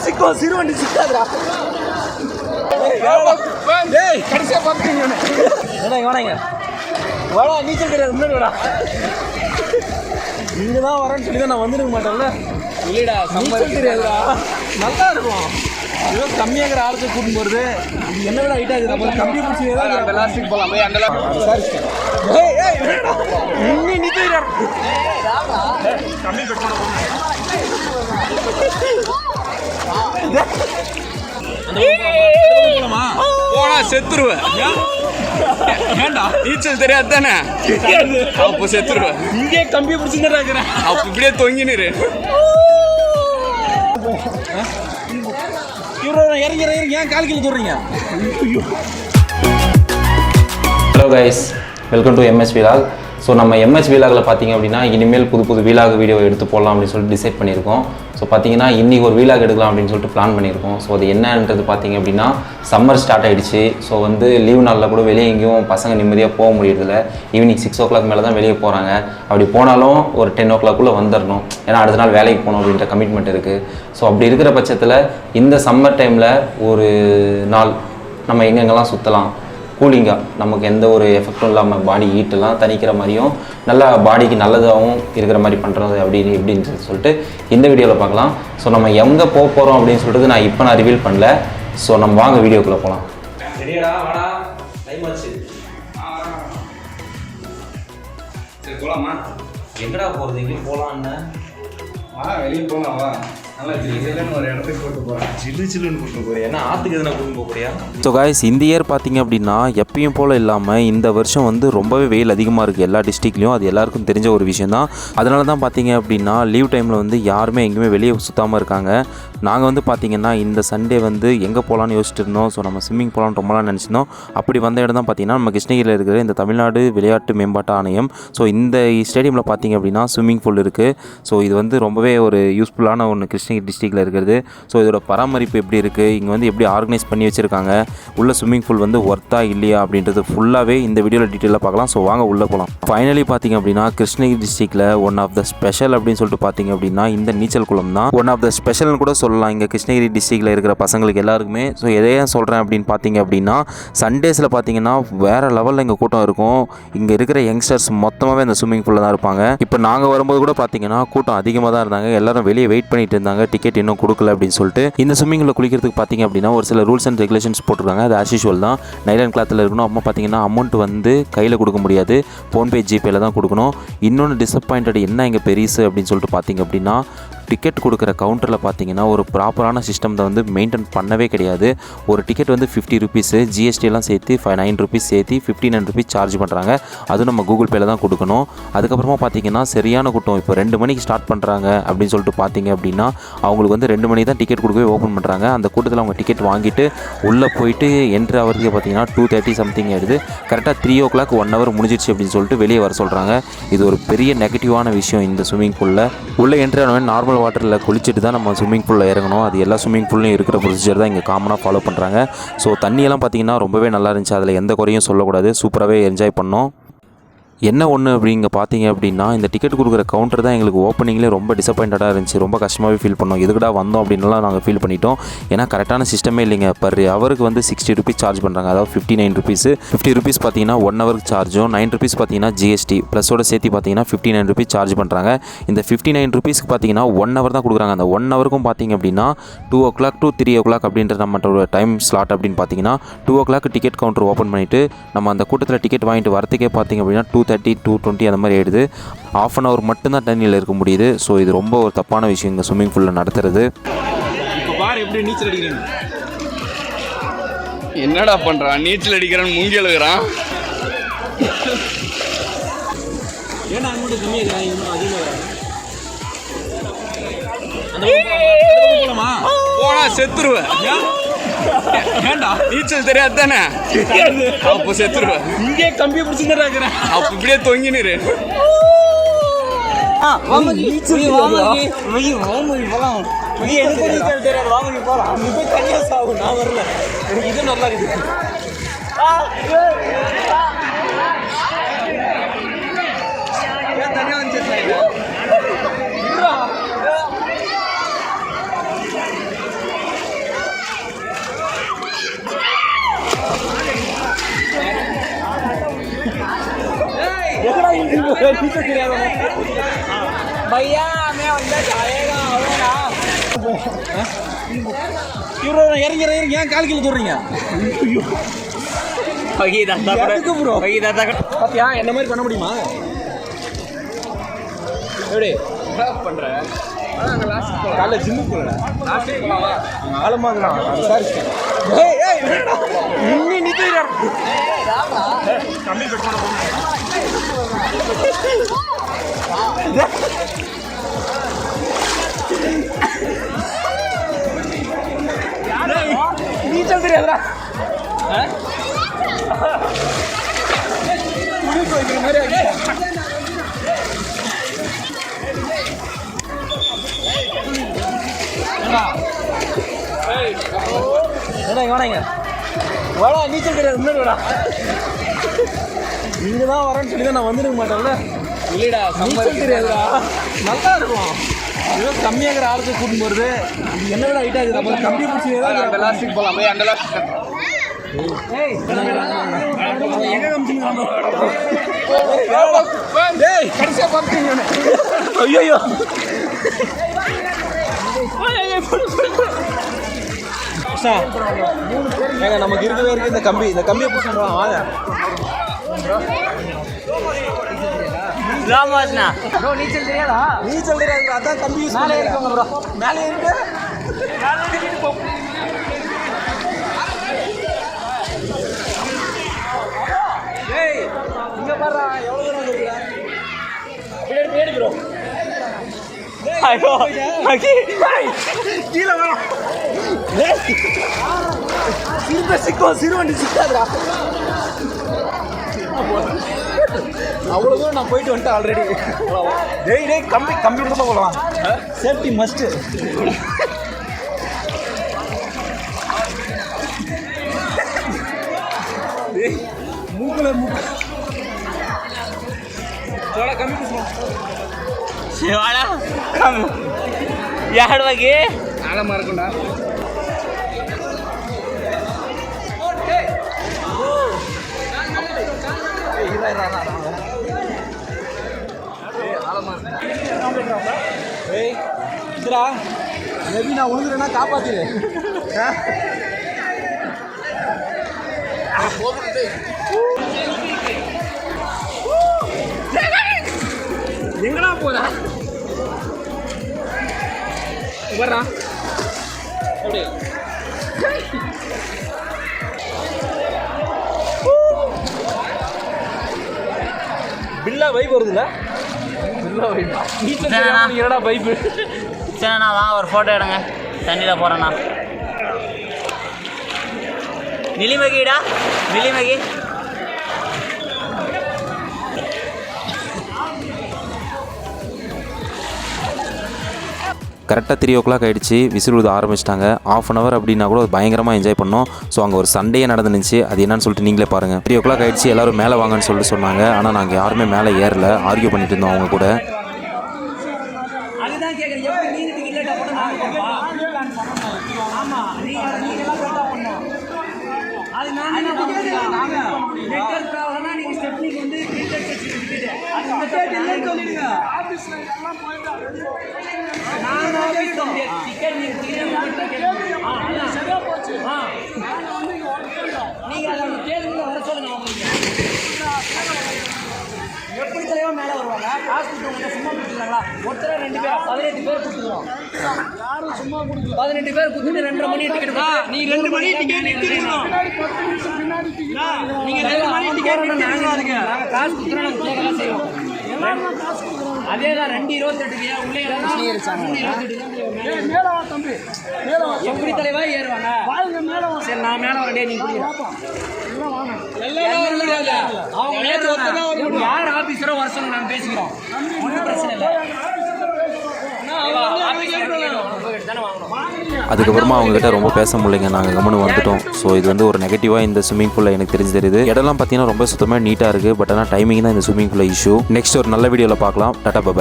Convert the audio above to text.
சிக்கும் சிறுவண்டி சிக்காதுடா. கடைசியா பார்த்துங்க வேணாங்க வாடா, நீச்சல் தெரியாது முன்னாடி வாடா. நீங்க தான் வரேன்னு சொல்லி தான் நான் வந்துருக்க மாட்டேன்ல. இல்லைடா நீச்சல் தெரியாதுடா, நல்லா இருக்கும். ஏதோ கம்மியாகிற ஆளுக்கு கூட்டின்னு போகிறது இது என்ன விட ஹைட்டாக இருக்குது. நம்ம கம்மி பிடிச்சி ஏதாவது லாஸ்டிக் போகலாம் போய் அந்த இன்னும் நீச்சல் கம்மி போனா செத்துருவேன். ஏண்டா நீச்சல் தெரியாது தானே, அப்போ செத்துருவேன். இங்கே கம்பி பிடிச்சிருந்தா அப்ப இப்படியே தொங்கினிரு. இறங்கி ஏன் கால் கீழே சொல்றீங்க? Hello guys, welcome to MS vlog. So நம்ம எம்எஸ் விலாகில் பார்த்தீங்க அப்படின்னா இனிமேல் புது விலாக் வீடியோ எடுத்து போடலாம் அப்படின்னு சொல்லிட்டு டிசைட் பண்ணியிருக்கோம். ஸோ பார்த்தீங்கன்னா இன்றைக்கி ஒரு விலாக் எடுக்கலாம் அப்படின்னு சொல்லிட்டு பிளான் பண்ணியிருக்கோம். ஸோ அது என்னன்றது பார்த்தீங்க அப்படின்னா சம்மர் ஸ்டார்ட் ஆகிடுச்சு. ஸோ வந்து லீவ் நாளில் கூட வெளியே எங்கேயும் பசங்க நிம்மதியாக போக முடியறதில்ல. ஈவினிங் 6 o'clock மேலே தான் வெளியே போகிறாங்க. அப்படி போனாலும் ஒரு 10 o'clock வந்துடணும், ஏன்னா அடுத்த நாள் வேலைக்கு போகணும் அப்படின்ற கமிட்மெண்ட் இருக்குது. ஸோ அப்படி இருக்கிற பட்சத்தில் இந்த சம்மர் டைமில் ஒரு நாள் நம்ம எங்கெங்கெல்லாம் சுற்றலாம், கூலிங்காக நமக்கு எந்த ஒரு எஃபெக்டும் இல்லாமல் பாடி ஹீட்டெல்லாம் தணிக்கிற மாதிரியும் நல்லா பாடிக்கு நல்லதாகவும் இருக்கிற மாதிரி பண்ணுறது எப்படின்னு சொல்லிட்டு இந்த வீடியோவில் பார்க்கலாம். ஸோ நம்ம எங்கே போக போகிறோம் அப்படின்னு சொல்லிட்டு நான் ரிவீல் பண்ணல. ஸோ நம்ம வாங்க வீடியோக்குள்ளே போகலாம். சரிடா வாடா, டைம் ஆச்சு. சரி போகலாமா? எங்கடா போகிறது? எங்கேயும் போகலான்னு வெளியே போகலாம் வா. நல்லா ஜில்லுன்னு ஒரு இடத்துக்கு கூட்டு போகிறேன். ஜில்லுன்னு கூட்டு போகிறேன். ஏன்னா ஆற்றுக்கு எதுனா கூட்டு போக போறியா? ஸோ காய்ஸ், இந்த இயர் பார்த்தீங்க அப்படின்னா எப்பயும் போல் இல்லாமல் இந்த வருஷம் வந்து ரொம்பவே வெயில் அதிகமாக இருக்குது எல்லா டிஸ்ட்ரிக்ட்லையும். அது எல்லாருக்கும் தெரிஞ்ச ஒரு விஷயம் தான். அதனால தான் பார்த்தீங்க அப்படின்னா லீவ் டைமில் வந்து யாருமே எங்கேயுமே வெளியே சுற்றாமல் இருக்காங்க. நாங்கள் வந்து பார்த்திங்கன்னா இந்த சண்டே வந்து எங்கே போகலான்னு யோசிச்சுட்டு இருந்தோம். ஸோ நம்ம ஸ்விம்மிங் போகலான்னு ரொம்பலாம் நினச்சிருந்தோம். அப்படி வந்த இடம் தான் பார்த்திங்கன்னா நம்ம கிருஷ்ணகிரியில் இருக்கிற இந்த தமிழ்நாடு விளையாட்டு மேம்பாட்டு ஆணையம். ஸோ இந்த ஸ்டேடியமில் பார்த்திங்க அப்படின்னா ஸ்விம்மிங் பூல் இருக்குது. ஸோ இது வந்து ரொம்பவே ஒரு யூஸ்ஃபுல்லான ஒன்று கிருஷ்ணகிரி டிஸ்ட்ரிக்டில் இருக்கிறது. ஸோ இதோட பராமரிப்பு எப்படி இருக்குது, இங்கே வந்து எப்படி ஆர்கனைஸ் பண்ணி வச்சுருக்காங்க, உள்ள ஸ்விம்மிங் பூல் வந்து ஒர்த்தா இல்லையா அப்படின்றது ஃபுல்லாகவே இந்த வீடியோவில் டீட்டெயிலாக பார்க்கலாம். ஸோ வாங்க உள்ளே போகலாம். ஃபைனலி பார்த்திங்க அப்படின்னா கிருஷ்ணகிரி டிஸ்ட்ரிக்டில் ஒன் ஆஃப் த ஸ்பெஷல் அப்படின்னு சொல்லிட்டு பார்த்திங்க அப்படின்னா இந்த நீச்சல் குளம் தான் ஒன் ஆஃப் த ஸ்பெஷல்னு கூட சொல்லலாம் இங்கே கிருஷ்ணகிரி டிஸ்ட்ரிக்டில் இருக்கிற பசங்களுக்கு எல்லாருக்குமே. ஸோ எதையும் சொல்கிறேன் அப்படின்னு பார்த்திங்க அப்படின்னா சண்டேஸில் பார்த்திங்கன்னா வேறு லெவலில் இங்கே கூட்டம் இருக்கும். இங்கே இருக்கிற யங்ஸ்டர்ஸ் மொத்தமாகவே அந்த ஸ்விம்மிங் பூலில் தான் இருப்பாங்க. இப்போ நாங்கள் வரும்போது கூட பார்த்திங்கன்னா கூட்டம் அதிகமாக தான் இருந்தாங்க. எல்லாரும் வெளியே வெயிட் பண்ணிட்டு இருந்தாங்க, டிக்கெட் இன்னும் கொடுக்கல அப்படின்னு சொல்லிட்டு. இந்த ஸ்விம்மிங்கில் குளிக்கிறதுக்கு பார்த்திங்க அப்படின்னா ஒரு சில ரூல்ஸ் அண்ட் ரெகுலேஷன்ஸ் போட்டிருக்காங்க. அது ஆஸ் யூஷுவல் தான், நைலான் கிளாத்தில் இருக்கணும். அம்மா பார்த்திங்கன்னா அமௌண்ட் வந்து கையில் கொடுக்க முடியாது, ஃபோன்பே ஜிபேயில் தான் கொடுக்கணும். இன்னொன்று டிசப்பாயிண்டட் என்ன இங்கே பெருசு அப்படின்னு சொல்லிட்டு பார்த்திங்க அப்படின்னா டிக்கெட் கொடுக்குற கவுண்டரில் பார்த்தீங்கன்னா ஒரு ப்ராப்பரான சிஸ்டம் தான் வந்து மெயின்டைன் பண்ணவே கிடையாது. ஒரு டிக்கெட் வந்து 50 rupees, ஜிஎஸ்டிலாம் சேர்த்து 9 rupees சேர்த்து 59 rupees சார்ஜ் பண்ணுறாங்க. அதுவும் நம்ம கூகுள் பேயில் தான் கொடுக்கணும். அதுக்கப்புறமா பார்த்தீங்கன்னா சரியான கூட்டம். இப்போ 2 மணிக்கு ஸ்டார்ட் பண்ணுறாங்க அப்படின்னு சொல்லிட்டு பார்த்தீங்க அப்படின்னா அவங்களுக்கு வந்து 2 மணி தான் டிக்கெட் கொடுக்கவே ஓப்பன் பண்ணுறாங்க. அந்த கூட்டத்தில் அவங்க டிக்கெட் வாங்கிட்டு உள்ளே போயிட்டு என்ட்ரி ஆகிறதுக்கு பார்த்தீங்கன்னா 2:30 சம்திங் ஆகிடுது. கரெக்டாக 3 o'clock 1 hour முடிஞ்சிடுச்சு அப்படின்னு சொல்லிட்டு வெளியே வர சொல்கிறாங்க. இது ஒரு பெரிய நெகட்டிவான விஷயம். இந்த ஸ்விம்மிங் பூலில் உள்ளே என்ட்ரி ஆனவன் நார்மல் வாட்டரில் குளிச்சுட்டு தான் நம்ம ஸ்விம்மிங் பூலில் இறங்கணும். அது எல்லா ஸ்விம்மிங் பூல்லையும் இருக்கிற ப்ரொசீஜர் தான் இங்கே காமனாக ஃபாலோ பண்ணுறாங்க. ஸோ தண்ணியெல்லாம் பார்த்திங்கன்னா ரொம்பவே நல்லா இருந்துச்சு. அதில் எந்த குறையும் சொல்லக்கூடாது, சூப்பராகவே என்ஜாய் பண்ணோம். என்ன ஒன்று அப்படிங்க பார்த்தீங்க அப்படின்னா இந்த டிக்கெட் கொடுக்குற கவுண்டர் தான் எங்களுக்கு ஓப்பனிங்லேயே ரொம்ப டிசப்பாயிண்டடாக இருந்துச்சு. ரொம்ப கஷ்டமாகவே ஃபீல் பண்ணோம். எதுக்கடா வந்தோம் அப்படின்லாம் நாங்கள் ஃபீல் பண்ணிட்டோம். ஏன்னா கரெக்டான சிஸ்டமே இல்லைங்க. பர் ஹவருக்கு வந்து 60 rupees சார்ஜ் பண்ணுறாங்க. அதாவது 59 rupees. 50 rupees பார்த்தீங்கன்னா 1 hourக்கு சார்ஜும், 9 rupees பார்த்தீங்கன்னா ஜிஎஸ்டி ப்ளஸோட சேர்த்து பார்த்தீங்கன்னா 59 rupees சார்ஜ் பண்ணுறாங்க. இந்த 59 rupeesக்கு பார்த்தீங்கன்னா 1 hour தான் கொடுக்குறாங்க. அந்த 1 hourக்கும் பார்த்தீங்க அப்படின்னா 2 o'clock to 3 o'clock அப்படின்ற நம்மளோட டைம் ஸ்லாட் அப்படின்னு பார்த்தீங்கன்னா 2 o'clock டிக்கெட் கவுண்டர் ஓப்பன் பண்ணிவிட்டு நம்ம அந்த கூட்டத்தில் டிக்கெட் வாங்கிட்டு வரத்துக்கே பார்த்தீங்க அப்படின்னா 2:30, 2:20 அந்த மாதிரி ஆகிடுது. ½ hour மட்டும்தான் தண்ணியில் இருக்க முடியுது. ஸோ இது ரொம்ப ஒரு தப்பான விஷயம் இங்கே ஸ்விம்மிங் பூலில் நடத்துறது. இப்போ பாரு எப்படி நீச்சல் அடிக்கிறேன். என்னடா பண்ணுறான்? நீச்சல் அடிக்கிறான்னு முங்கி எழுகிறான். ஏன்னா அங்கே கம்மியாக அதிகமாக போகலாமா? போனா செத்துருவேன். ஏண்டா நீச்சல் தெரியாது தானே, அப்போ செத்துருவேன். இங்கே கம்பி பிடிச்சிருந்தா அப்போ இப்படியே தொங்கினிரு. நான் வரல, எனக்கு இது நல்லா இருக்குது. தனியாக வந்து நீச்சல் தெரியாதவங்க பையா மே வந்தா ஜாயேகா அவனா இறங்கி ஏன் கால் கீழே தூடுறீங்க பாத்தியா என்ன மாதிரி பண்ண முடியுமா எப்படி பண்ற காலைல ஜிம்முக்கு போகல ஆழமாகலாம் சாரி இன்னி நிற்கிறார் கம்மி நீச்சல் தெரியாதா வைக்கிற மாதிரி வாடா நீச்சல் தெரியாது முன்னாடி வாடா இங்கே தான் வரேன்னு சொல்லி தான் நான் வந்துருக்க மாட்டேன்ல இல்லைடா நீச்சல் தெரியாதுடா நல்லா இருக்கும் ஏதோ கம்மியாகிற ஆளுக்கு கூட்டின்னு போகிறது இது என்ன விட ஹைட் ஆகுது நம்ம கம்பி பிடிச்சி அந்த லாஸ்டிக் போகலாம் போய் அந்த லாஸ்டிக் எங்கே காமிச்சிங்க கடைசியாக பார்த்துங்க ஐயோ ஏங்க நமக்கு இருக்கவே இருக்கு இந்த கம்பியை பிடிச்சிடுறோம் வாங்க நீச்சல் தெரியாதா நீச்சல் தெரியாது அதான் கம்பி யூஸ் மேலே இருக்காங்க ப்ரோ மேலே இருக்கு ஏய் இங்க பாருடா எவ்வளவு தூரம் இருக்குடா பின்னாடி ப்ரோ ஐயோ கீழே வா சிறுவண்டி சிக்காதுடா அவ்வளோ தூரம் நான் போயிட்டு வந்துட்டேன் ஆல்ரெடி டேய் கம்பி கூட தான் போகலாம் சேஃப்டி மஸ்ட்டு மூக்கில் கம்மி ಶಿವಾಳ ಎರಡು ಬಗ್ಗೆ ಆಳ ಮಾರ್ಕೊಂಡ இதுரா மேபி நான் உழுதுறேன்னா காப்பாத்திரு எங்கடா போதா வர்றா எப்படி பில்லா வைப் வருதுல்ல பில்லா வைப் என்னடா வைப் சரிண்ணா வாங்க ஒரு ஃபோட்டோ எடுங்க தண்ணியில் போகிறேண்ணா நிலிமகிடா நிலிமகி கரெக்டாக 3 ஆகிடுச்சு விசில் ஊத ஆரம்பிச்சிட்டாங்க. 1/2 hour அப்படின்னா கூட பயங்கரமாக என்ஜாய் பண்ணோம். ஸோ அங்கே ஒரு சண்டையே நடந்துச்சு. அது என்னன்னு சொல்லிட்டு நீங்களே பாருங்கள். 3 ஆகிடுச்சு, எல்லோரும் மேலே வாங்கன்னு சொல்லிட்டு சொன்னாங்க. ஆனால் நாங்கள் யாருமே மேலே ஏறல, ஆர்கியூ பண்ணிட்டு இருந்தோம் அவங்க கூட. எப்படி தலைவா மேலே வருவாங்க? காசு கொடுத்தவங்க சும்மா கொடுத்துருக்காங்களா? ஒருத்தர 2 பேர் 18 பேர் கொடுத்துருவோம். யாரும் சும்மா கொடுக்கல. 18 பேர் கொடுத்துட்டு 2:30 மணி டிக்கெட் நீ 2 மணி டிக்கெட் எடுத்துக்கணும். நீங்க 2 மணி டிக்கெட் எடுத்துக்கணும். நாங்க காசு கொடுத்துறோம், நாங்க கேட்கலாம் செய்வோம். எல்லாரும் காசு கொடுக்குறோம். அதேதான் 2:28 உள்ளே 3:28 மேல வா தம்பி. மேல வா. எப்படி தலைவா ஏறுவாங்க? வாங்க மேல வா. சரி நான் மேல வரேன், நீ குடி. எல்லாம் வாங்க. எல்லாம் முடியாது. அவங்க நேத்து ஒருத்தனா ஒரு யார் ஆபீசரோ வர சொல்லுங்க, நாங்க பேசிக்கிறோம். ஒண்ணும் பிரச்சனை இல்ல. அதுக்கப்புறமா அவங்ககிட்ட ரொம்ப பேச முடியலைங்க, நாங்கள் கம்முன்னு வந்துட்டோம். ஸோ இது வந்து ஒரு நெகட்டிவாக இந்த ஸ்விம்மிங் பூலில் எனக்கு தெரியுது. இடம்லாம் பார்த்தீங்கன்னா ரொம்ப சுத்தமாக நீட்டாக இருக்குது. பட் ஆனால் டைமிங் தான் இந்த ஸ்விம்மிங் பூலில் இஷ்யூ. நெக்ஸ்ட் ஒரு நல்ல வீடியோவில் பார்க்கலாம். Tata bye.